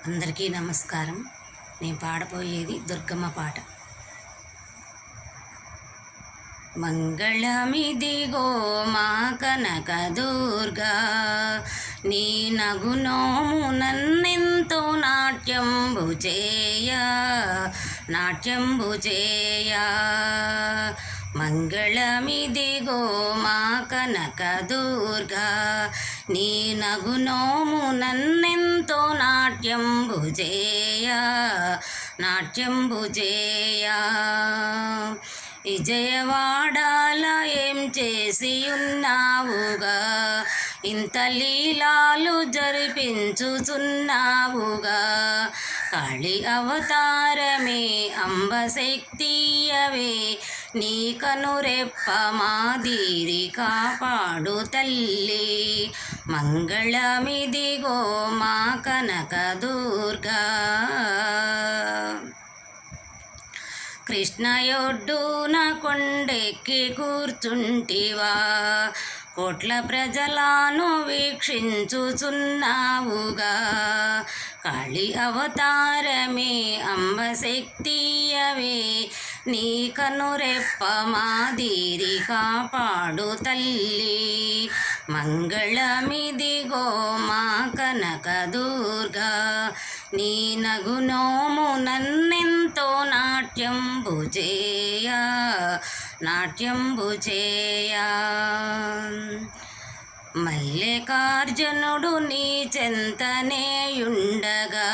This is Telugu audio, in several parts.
అందరికీ నమస్కారం. నేను పాడబోయేది దుర్గమ్మ పాట. మంగళమిదిగో మా కనక దుర్గా, నీ నగునోము నన్నెంతో నాట్యంబు చేయ. మంగళమిదిగో మా కనక దుర్గా, నీ నగునోము నన్నెంతో నాట్యంబు చేయ. విజయవాడల ఏం చేసి ఉన్నావుగా, ఇంత లీలాలు జరిపించుచున్నావుగా. కాళీ అవతారమే అంబ శక్తియవే, నీ కనురెప్ప మాదిరి కాపాడు తల్లి. మంగళమిదిగో మా కనక దుర్గా. కృష్ణయొడ్డున కొండెక్కి కూర్చుంటివా, కోట్ల ప్రజలను వీక్షించుచున్నావుగా. కాళీ అవతారమే అంబ శక్తియవే, నీ కనురెప్ప మాదిరి కాపాడు తల్లి. మంగళమిదిగో మా కనక దుర్గా, నీ నగునోము నన్నెంతో నాట్యంబు చేయ. మల్లికార్జునుడు నీ చెంతనేయుండగా,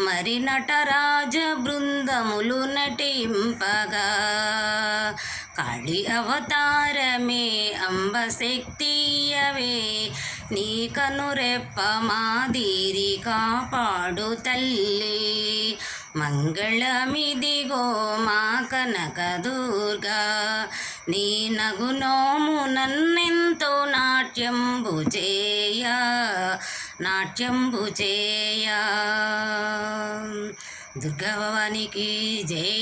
మరి నటరాజ బృందములు నటింపగా. కాళీ అవతారమే అంబ శక్తియవే, నీ కనురెప్ప మాదిరి కాపాడు తల్లి. మంగళమిదిగో మా కనక దుర్గా, నీ నగునోము నన్నెంతో నాట్యంబు చేయ. దుర్గా భవానికి జై.